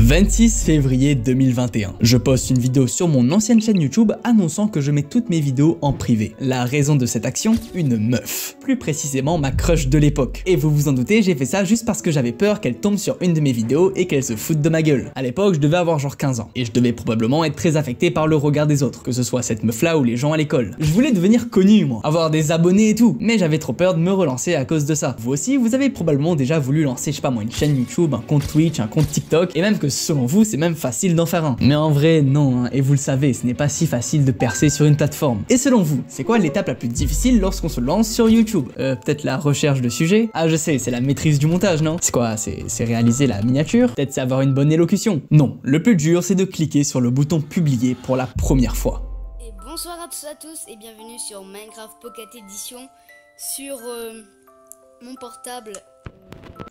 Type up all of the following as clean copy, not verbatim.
26 février 2021. Je poste une vidéo sur mon ancienne chaîne YouTube annonçant que je mets toutes mes vidéos en privé. La raison de cette action, une meuf. Plus précisément ma crush de l'époque. Et vous vous en doutez, j'ai fait ça juste parce que j'avais peur qu'elle tombe sur une de mes vidéos et qu'elle se foute de ma gueule. À l'époque, je devais avoir genre 15 ans. Et je devais probablement être très affecté par le regard des autres, que ce soit cette meuf là ou les gens à l'école. Je voulais devenir connu moi, avoir des abonnés et tout, mais j'avais trop peur de me relancer à cause de ça. Vous aussi, vous avez probablement déjà voulu lancer, je sais pas moi, une chaîne YouTube, un compte Twitch, un compte TikTok, et même que selon vous, c'est même facile d'en faire un. Mais en vrai, non, hein, et vous le savez, ce n'est pas si facile de percer sur une plateforme. Et selon vous, c'est quoi l'étape la plus difficile lorsqu'on se lance sur YouTube? Peut-être la recherche de sujet? Ah je sais, c'est la maîtrise du montage, non? C'est quoi? C'est réaliser la miniature? Peut-être c'est avoir une bonne élocution? Non, le plus dur c'est de cliquer sur le bouton publier pour la première fois. Et bonsoir à tous et bienvenue sur Minecraft Pocket Edition sur mon portable.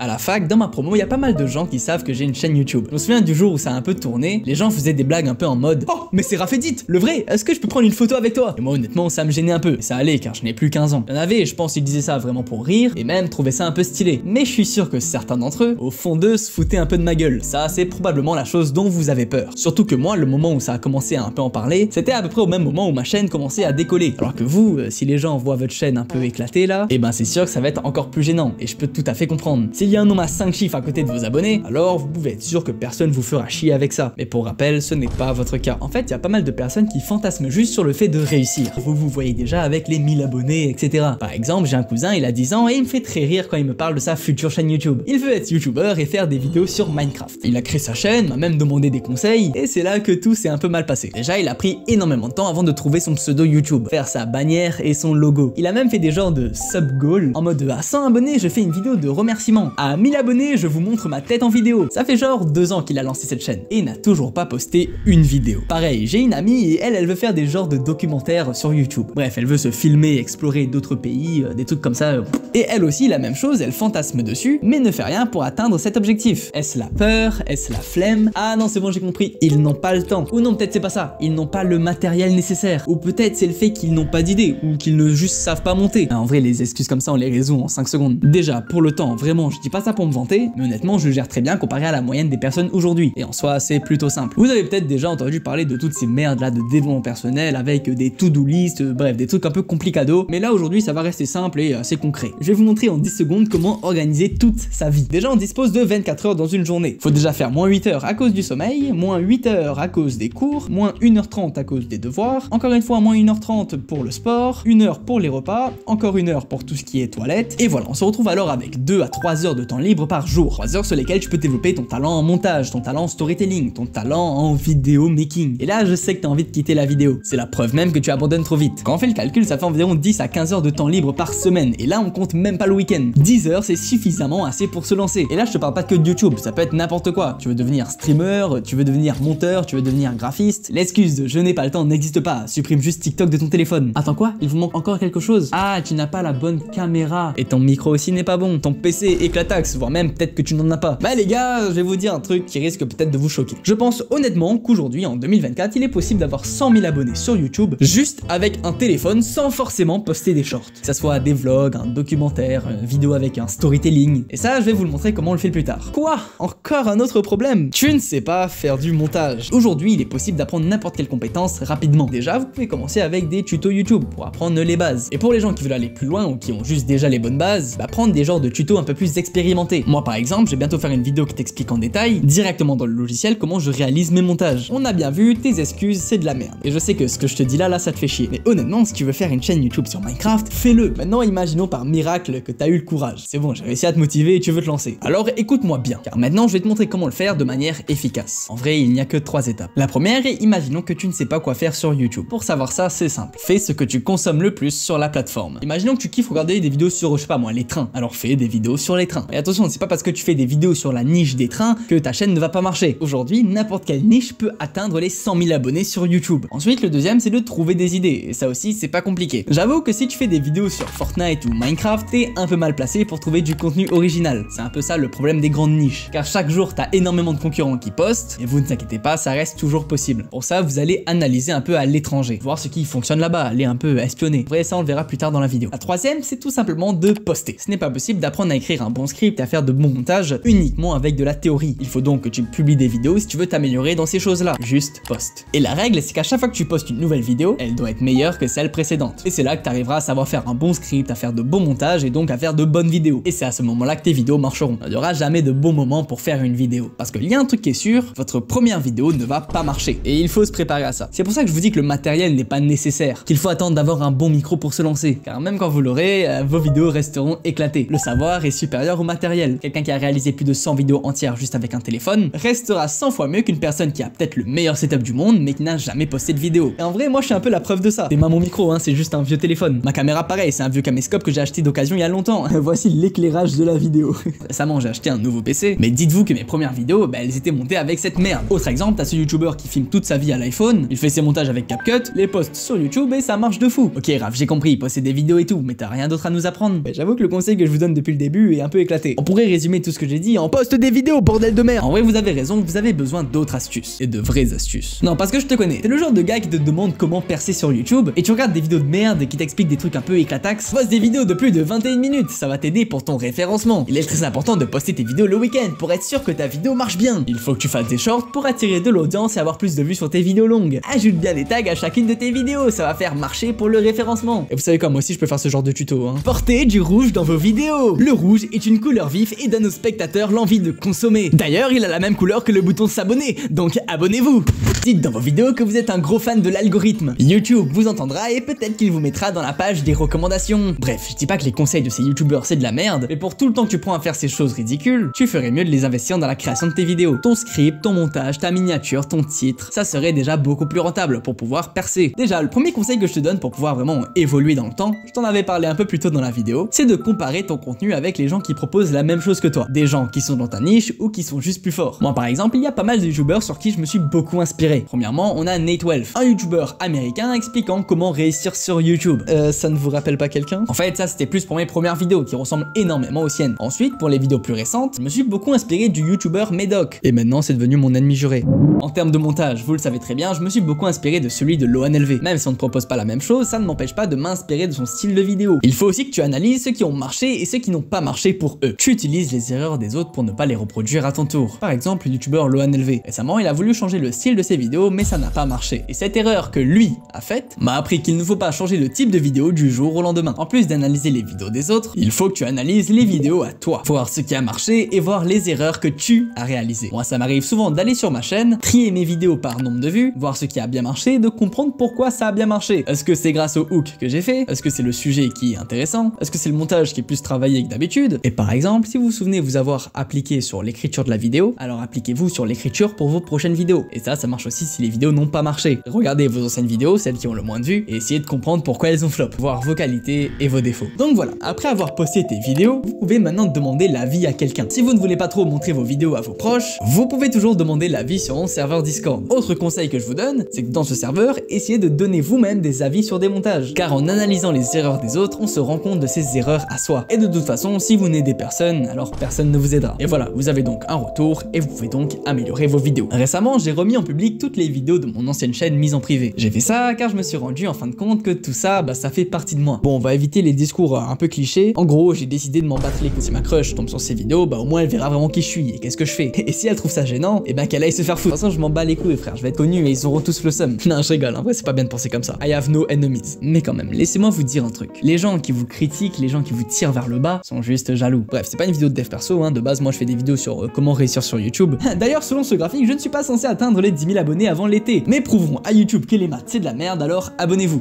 À la fac, dans ma promo, il y a pas mal de gens qui savent que j'ai une chaîne YouTube. Je me souviens du jour où ça a un peu tourné, les gens faisaient des blagues un peu en mode « Oh, mais c'est Rafedit, le vrai, est-ce que je peux prendre une photo avec toi ?» Et moi honnêtement, ça me gênait un peu. Et ça allait car je n'ai plus 15 ans. Il y en avait, je pense, ils disaient ça vraiment pour rire et même trouvaient ça un peu stylé. Mais je suis sûr que certains d'entre eux, au fond d'eux, se foutaient un peu de ma gueule. Ça, c'est probablement la chose dont vous avez peur. Surtout que moi, le moment où ça a commencé à un peu en parler, c'était à peu près au même moment où ma chaîne commençait à décoller. Alors que vous, si les gens voient votre chaîne un peu éclatée là, et ben c'est sûr que ça va être encore plus gênant. Et je peux tout à fait comprendre. S'il y a un nombre à 5 chiffres à côté de vos abonnés, alors vous pouvez être sûr que personne vous fera chier avec ça. Mais pour rappel, ce n'est pas votre cas. En fait, il y a pas mal de personnes qui fantasment juste sur le fait de réussir. Vous vous voyez déjà avec les 1000 abonnés, etc. Par exemple, j'ai un cousin, il a 10 ans et il me fait très rire quand il me parle de sa future chaîne YouTube. Il veut être youtubeur et faire des vidéos sur Minecraft. Il a créé sa chaîne, m'a même demandé des conseils, et c'est là que tout s'est un peu mal passé. Déjà, il a pris énormément de temps avant de trouver son pseudo YouTube, faire sa bannière et son logo. Il a même fait des genres de sub goals, en mode à 100 abonnés, je fais une vidéo de remerciement. À 1000 abonnés, je vous montre ma tête en vidéo. Ça fait genre 2 ans qu'il a lancé cette chaîne et n'a toujours pas posté une vidéo. Pareil, j'ai une amie et elle veut faire des genres de documentaires sur YouTube. Bref, elle veut se filmer, explorer d'autres pays, des trucs comme ça. Et elle aussi, la même chose, elle fantasme dessus, mais ne fait rien pour atteindre cet objectif. Est-ce la peur? Est-ce la flemme? Ah non, c'est bon, j'ai compris. Ils n'ont pas le temps. Ou non, peut-être c'est pas ça. Ils n'ont pas le matériel nécessaire. Ou peut-être c'est le fait qu'ils n'ont pas d'idée ou qu'ils ne juste savent pas monter. Ah, en vrai, les excuses comme ça, on les résout en 5 secondes. Déjà, pour le temps, vraiment, je dis pas ça pour me vanter, mais honnêtement, je gère très bien comparé à la moyenne des personnes aujourd'hui. Et en soi, c'est plutôt simple. Vous avez peut-être déjà entendu parler de toutes ces merdes là de développement personnel avec des to-do list, bref, des trucs un peu complicados. Mais là, aujourd'hui, ça va rester simple et assez concret. Je vais vous montrer en 10 secondes comment organiser toute sa vie. Déjà, on dispose de 24 heures dans une journée. Faut déjà faire moins 8 heures à cause du sommeil, moins 8 heures à cause des cours, moins 1h30 à cause des devoirs, encore une fois, moins 1h30 pour le sport, 1 heure pour les repas, encore 1 heure pour tout ce qui est toilette. Et voilà, on se retrouve alors avec 2 à 3 heures de temps libre par jour. 3 heures sur lesquelles tu peux développer ton talent en montage, ton talent en storytelling, ton talent en vidéo making. Et là, je sais que t'as envie de quitter la vidéo. C'est la preuve même que tu abandonnes trop vite. Quand on fait le calcul, ça fait environ 10 à 15 heures de temps libre par semaine. Et là, on compte même pas le week-end. 10 heures, c'est suffisamment assez pour se lancer. Et là, je te parle pas que de YouTube, ça peut être n'importe quoi. Tu veux devenir streamer, tu veux devenir monteur, tu veux devenir graphiste. L'excuse de je n'ai pas le temps n'existe pas. Supprime juste TikTok de ton téléphone. Attends quoi? Il vous manque encore quelque chose? Ah, tu n'as pas la bonne caméra. Et ton micro aussi n'est pas bon. Ton PC éclataxe, voire même peut-être que tu n'en as pas. Bah les gars, je vais vous dire un truc qui risque peut-être de vous choquer. Je pense honnêtement qu'aujourd'hui, en 2024, il est possible d'avoir 100 000 abonnés sur YouTube juste avec un téléphone sans forcément poster des shorts. Que ça soit des vlogs, un documentaire, une vidéo avec un storytelling. Et ça, je vais vous le montrer comment on le fait plus tard. Quoi? Encore un autre problème? Tu ne sais pas faire du montage. Aujourd'hui, il est possible d'apprendre n'importe quelle compétence rapidement. Déjà, vous pouvez commencer avec des tutos YouTube pour apprendre les bases. Et pour les gens qui veulent aller plus loin ou qui ont juste déjà les bonnes bases, bah prendre des genres de tutos un peu plus expérimentés. Moi par exemple, je vais bientôt faire une vidéo qui t'explique en détail, directement dans le logiciel, comment je réalise mes montages. On a bien vu, tes excuses, c'est de la merde. Et je sais que ce que je te dis là, ça te fait chier. Mais honnêtement, si tu veux faire une chaîne YouTube sur Minecraft, fais-le. Maintenant, imaginons par miracle que t'as eu le courage. C'est bon, j'ai réussi à te motiver et tu veux te lancer. Alors écoute-moi bien, car maintenant, je vais te montrer comment le faire de manière efficace. En vrai, il n'y a que 3 étapes. La première est, imaginons que tu ne sais pas quoi faire sur YouTube. Pour savoir ça, c'est simple. Fais ce que tu consommes le plus sur la plateforme. Imaginons que tu kiffes regarder des vidéos sur, je sais pas moi, les trains. Alors fais des vidéos sur les trains. Et attention, c'est pas parce que tu fais des vidéos sur la niche des trains que ta chaîne ne va pas marcher. Aujourd'hui, n'importe quelle niche peut atteindre les 100 000 abonnés sur YouTube. Ensuite, le deuxième, c'est de trouver des idées. Et ça aussi, c'est pas compliqué. J'avoue que si tu fais des vidéos sur Fortnite ou Minecraft, t'es un peu mal placé pour trouver du contenu original. C'est un peu ça le problème des grandes niches. Car chaque jour, t'as énormément de concurrents qui postent. Et vous ne t'inquiétez pas, ça reste toujours possible. Pour ça, vous allez analyser un peu à l'étranger. Voir ce qui fonctionne là-bas, aller un peu espionner. En vrai, ça, on le verra plus tard dans la vidéo. La troisième, c'est tout simplement de poster. Ce n'est pas possible d'apprendre à écrire un bon script et à faire de bons montages uniquement avec de la théorie. Il faut donc que tu publies des vidéos si tu veux t'améliorer dans ces choses-là. Juste poste. Et la règle, c'est qu'à chaque fois que tu postes une nouvelle vidéo, elle doit être meilleure que celle précédente. Et c'est là que tu arriveras à savoir faire un bon script, à faire de bons montages et donc à faire de bonnes vidéos. Et c'est à ce moment-là que tes vidéos marcheront. Il n'y aura jamais de bon moment pour faire une vidéo. Parce qu'il y a un truc qui est sûr, votre première vidéo ne va pas marcher. Et il faut se préparer à ça. C'est pour ça que je vous dis que le matériel n'est pas nécessaire, qu'il faut attendre d'avoir un bon micro pour se lancer. Car même quand vous l'aurez, vos vidéos resteront éclatées. Le savoir est supérieur au matériel. Quelqu'un qui a réalisé plus de 100 vidéos entières juste avec un téléphone restera 100 fois mieux qu'une personne qui a peut-être le meilleur setup du monde mais qui n'a jamais posté de vidéo. Et en vrai, moi je suis un peu la preuve de ça. C'est pas mon micro, hein, c'est juste un vieux téléphone. Ma caméra pareil, c'est un vieux caméscope que j'ai acheté d'occasion il y a longtemps. Voici l'éclairage de la vidéo. Récemment j'ai acheté un nouveau PC, mais dites-vous que mes premières vidéos, elles étaient montées avec cette merde. Autre exemple, t'as ce youtubeur qui filme toute sa vie à l'iPhone, il fait ses montages avec CapCut, les poste sur YouTube et ça marche de fou. Ok Raph, j'ai compris, il poste des vidéos et tout, mais t'as rien d'autre à nous apprendre. J'avoue que le conseil que je vous donne depuis le début est un peu éclaté. On pourrait résumer tout ce que j'ai dit en poste des vidéos, bordel de merde. En vrai, vous avez raison, vous avez besoin d'autres astuces. Et de vraies astuces. Non, parce que je te connais. T'es le genre de gars qui te demande comment percer sur YouTube et tu regardes des vidéos de merde et qui t'expliquent des trucs un peu éclatax. Poste des vidéos de plus de 21 minutes, ça va t'aider pour ton référencement. Il est très important de poster tes vidéos le week-end pour être sûr que ta vidéo marche bien. Il faut que tu fasses des shorts pour attirer de l'audience et avoir plus de vues sur tes vidéos longues. Ajoute bien des tags à chacune de tes vidéos, ça va faire marcher pour le référencement. Et vous savez quoi, moi aussi je peux faire ce genre de tuto, hein. Portez du rouge dans vos vidéos. Le rouge est une couleur vive et donne aux spectateurs l'envie de consommer. D'ailleurs, il a la même couleur que le bouton s'abonner, donc abonnez-vous. Dites dans vos vidéos que vous êtes un gros fan de l'algorithme. YouTube vous entendra et peut-être qu'il vous mettra dans la page des recommandations. Bref, je dis pas que les conseils de ces youtubeurs c'est de la merde, mais pour tout le temps que tu prends à faire ces choses ridicules, tu ferais mieux de les investir dans la création de tes vidéos. Ton script, ton montage, ta miniature, ton titre, ça serait déjà beaucoup plus rentable pour pouvoir percer. Déjà, le premier conseil que je te donne pour pouvoir vraiment évoluer dans le temps, je t'en avais parlé un peu plus tôt dans la vidéo, c'est de comparer ton contenu avec les gens qui proposent la même chose que toi. Des gens qui sont dans ta niche ou qui sont juste plus forts. Moi par exemple, il y a pas mal de youtubeurs sur qui je me suis beaucoup inspiré. Premièrement, on a Nate Welf, un youtubeur américain expliquant comment réussir sur YouTube. Ça ne vous rappelle pas quelqu'un? En fait, ça c'était plus pour mes premières vidéos qui ressemblent énormément aux siennes. Ensuite, pour les vidéos plus récentes, je me suis beaucoup inspiré du youtubeur Medoc. Et maintenant, c'est devenu mon ennemi juré. En termes de montage, vous le savez très bien, je me suis beaucoup inspiré de celui de LohanLV. Même si on ne propose pas la même chose, ça ne m'empêche pas de m'inspirer de son style de vidéo. Il faut aussi que tu analyses ceux qui ont marché et ceux qui n'ont pas marché pour eux. Tu utilises les erreurs des autres pour ne pas les reproduire à ton tour. Par exemple, le youtubeur LohanLV. Récemment, il a voulu changer le style de ses vidéos, mais ça n'a pas marché. Et cette erreur que lui a faite m'a appris qu'il ne faut pas changer le type de vidéo du jour au lendemain. En plus d'analyser les vidéos des autres, il faut que tu analyses les vidéos à toi. Voir ce qui a marché et voir les erreurs que tu as réalisées. Moi, ça m'arrive souvent d'aller sur ma chaîne, trier mes vidéos par nombre de vues, voir ce qui a bien marché, de comprendre pourquoi ça a bien marché. Est-ce que c'est grâce au hook que j'ai fait? Est-ce que c'est le sujet qui est intéressant? Est-ce que c'est le montage qui est plus travaillé que d'habitude? Et par exemple, si vous vous souvenez vous avoir appliqué sur l'écriture de la vidéo, alors appliquez-vous sur l'écriture pour vos prochaines vidéos. Et ça marche aussi si les vidéos n'ont pas marché. Regardez vos anciennes vidéos, celles qui ont le moins de vues, et essayez de comprendre pourquoi elles ont flop, voir vos qualités et vos défauts. Donc voilà, après avoir posté tes vidéos, vous pouvez maintenant demander l'avis à quelqu'un. Si vous ne voulez pas trop montrer vos vidéos à vos proches, vous pouvez toujours demander l'avis sur mon serveur Discord. Autre conseil que je vous donne, c'est que dans ce serveur, essayez de donner vous-même des avis sur des montages. Car en analysant les erreurs des autres, on se rend compte de ces erreurs à soi. Et de toute façon, si vous n'aidez personne, alors personne ne vous aidera. Et voilà, vous avez donc un retour et vous pouvez donc améliorer vos vidéos. Récemment, j'ai remis en public toutes les vidéos de mon ancienne chaîne mise en privé. J'ai fait ça car je me suis rendu en fin de compte que tout ça, ça fait partie de moi. Bon, on va éviter les discours un peu clichés. En gros, j'ai décidé de m'en battre les couilles. Si ma crush tombe sur ces vidéos, au moins elle verra vraiment qui je suis et qu'est-ce que je fais. Et si elle trouve ça gênant, qu'elle aille se faire foutre. De toute façon, je m'en bats les couilles, frère. Je vais être connu et ils auront tous le seum. Non, je rigole. En vrai, c'est pas bien de penser comme ça. I have no enemies. Mais quand même, laissez-moi vous dire un truc. Les gens qui vous critiquent, les gens qui vous tirent vers le bas, sont juste jaloux. Bref, c'est pas une vidéo de dev perso, hein. De base, moi, je fais des vidéos sur comment réussir sur YouTube. D'ailleurs, selon ce graphique, je ne suis pas censé atteindre les 10 000 abonnés avant l'été. Mais prouverons à YouTube que les maths, c'est de la merde, alors abonnez-vous.